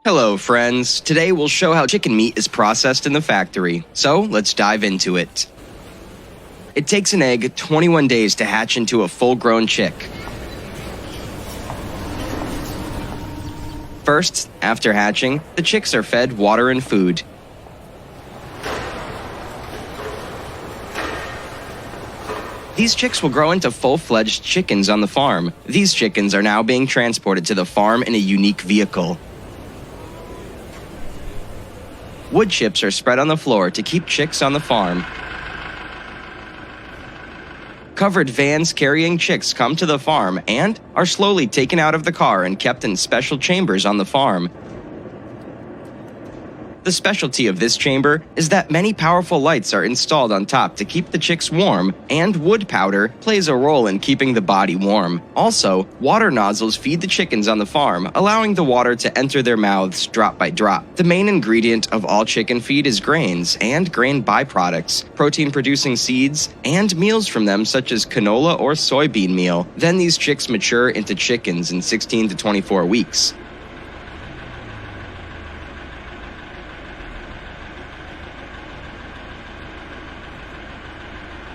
Hello, friends. Today we'll show how chicken meat is processed in the factory. So, let's dive into it. It takes an egg 21 days to hatch into a full-grown chick. First, after hatching, the chicks are fed water and food. These chicks will grow into full-fledged chickens on the farm. These chickens are now being transported to the farm in a unique vehicle. Wood chips are spread on the floor to keep chicks on the farm. Covered vans carrying chicks come to the farm and are slowly taken out of the car and kept in special chambers on the farm. The specialty of this chamber is that many powerful lights are installed on top to keep the chicks warm, and wood powder plays a role in keeping the body warm. Also, water nozzles feed the chickens on the farm, allowing the water to enter their mouths drop by drop. The main ingredient of all chicken feed is grains and grain byproducts, protein-producing seeds, and meals from them such as canola or soybean meal. Then these chicks mature into chickens in 16 to 24 weeks.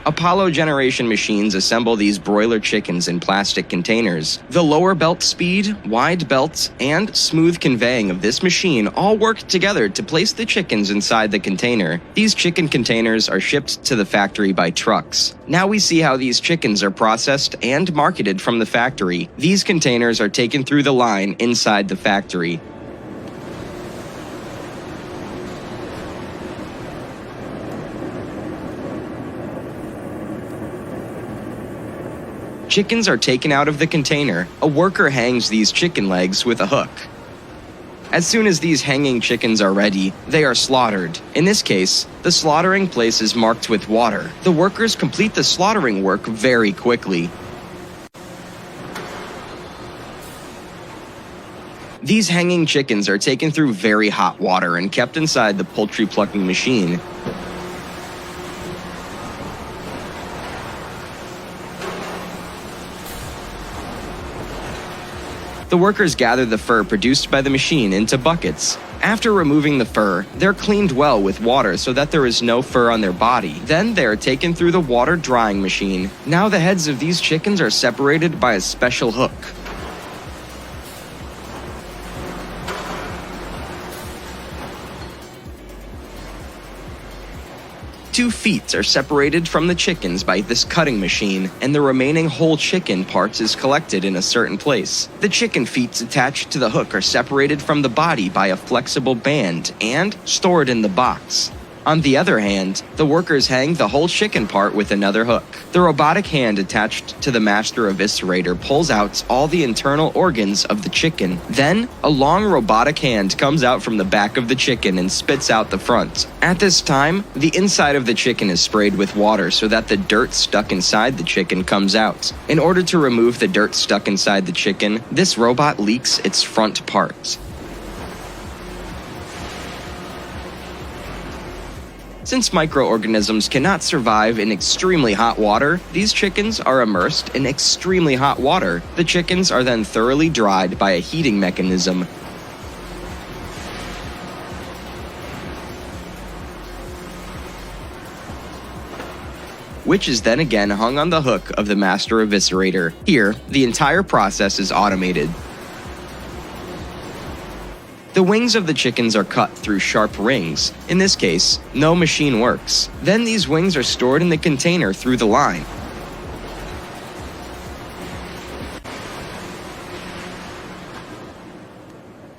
Apollo generation machines assemble these broiler chickens in plastic containers. The lower belt speed, wide belt, and smooth conveying of this machine all work together to place the chickens inside the container. These chicken containers are shipped to the factory by trucks. Now we see how these chickens are processed and marketed from the factory. These containers are taken through the line inside the factory. Chickens are taken out of the container. A worker hangs these chicken legs with a hook. As soon as these hanging chickens are ready, they are slaughtered. In this case, the slaughtering place is marked with water. The workers complete the slaughtering work very quickly. These hanging chickens are taken through very hot water and kept inside the poultry plucking machine. The workers gather the fur produced by the machine into buckets. After removing the fur, they're cleaned well with water so that there is no fur on their body. Then they are taken through the water drying machine. Now the heads of these chickens are separated by a special hook. Two feet are separated from the chickens by this cutting machine, and the remaining whole chicken parts is collected in a certain place. The chicken feet attached to the hook are separated from the body by a flexible band and stored in the box. On the other hand, the workers hang the whole chicken part with another hook. The robotic hand attached to the master eviscerator pulls out all the internal organs of the chicken. Then, a long robotic hand comes out from the back of the chicken and spits out the front. At this time, the inside of the chicken is sprayed with water so that the dirt stuck inside the chicken comes out. In order to remove the dirt stuck inside the chicken, this robot leaks its front part. Since microorganisms cannot survive in extremely hot water, these chickens are immersed in extremely hot water. The chickens are then thoroughly dried by a heating mechanism. Which is then again hung on the hook of the master eviscerator. Here, the entire process is automated. The wings of the chickens are cut through sharp rings. In this case, no machine works. Then these wings are stored in the container through the line.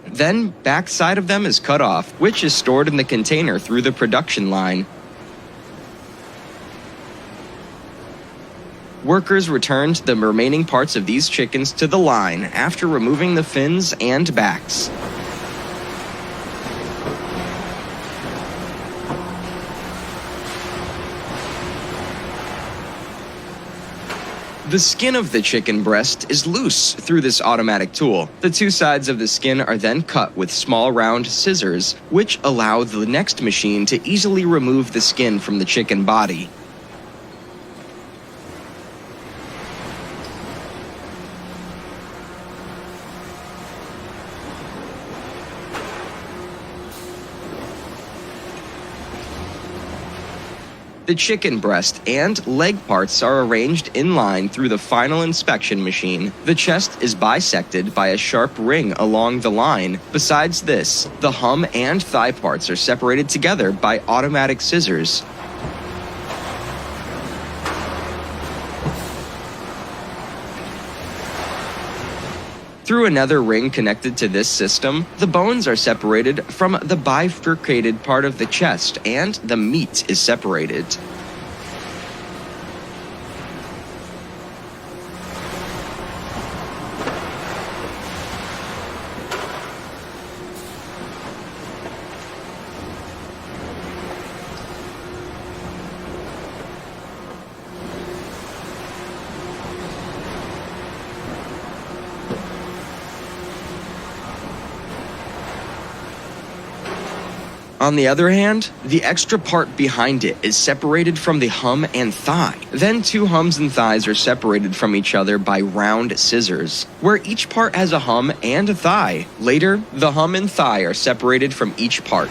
Then, backside of them is cut off, which is stored in the container through the production line. Workers returned the remaining parts of these chickens to the line after removing the fins and backs. The skin of the chicken breast is loose through this automatic tool. The two sides of the skin are then cut with small round scissors, which allow the next machine to easily remove the skin from the chicken body. The chicken breast and leg parts are arranged in line through the final inspection machine. The chest is bisected by a sharp ring along the line. Besides this, the hum and thigh parts are separated together by automatic scissors. Through another ring connected to this system, the bones are separated from the bifurcated part of the chest, and the meat is separated. On the other hand, the extra part behind it is separated from the hum and thigh. Then two hums and thighs are separated from each other by round scissors, where each part has a hum and a thigh. Later, the hum and thigh are separated from each part.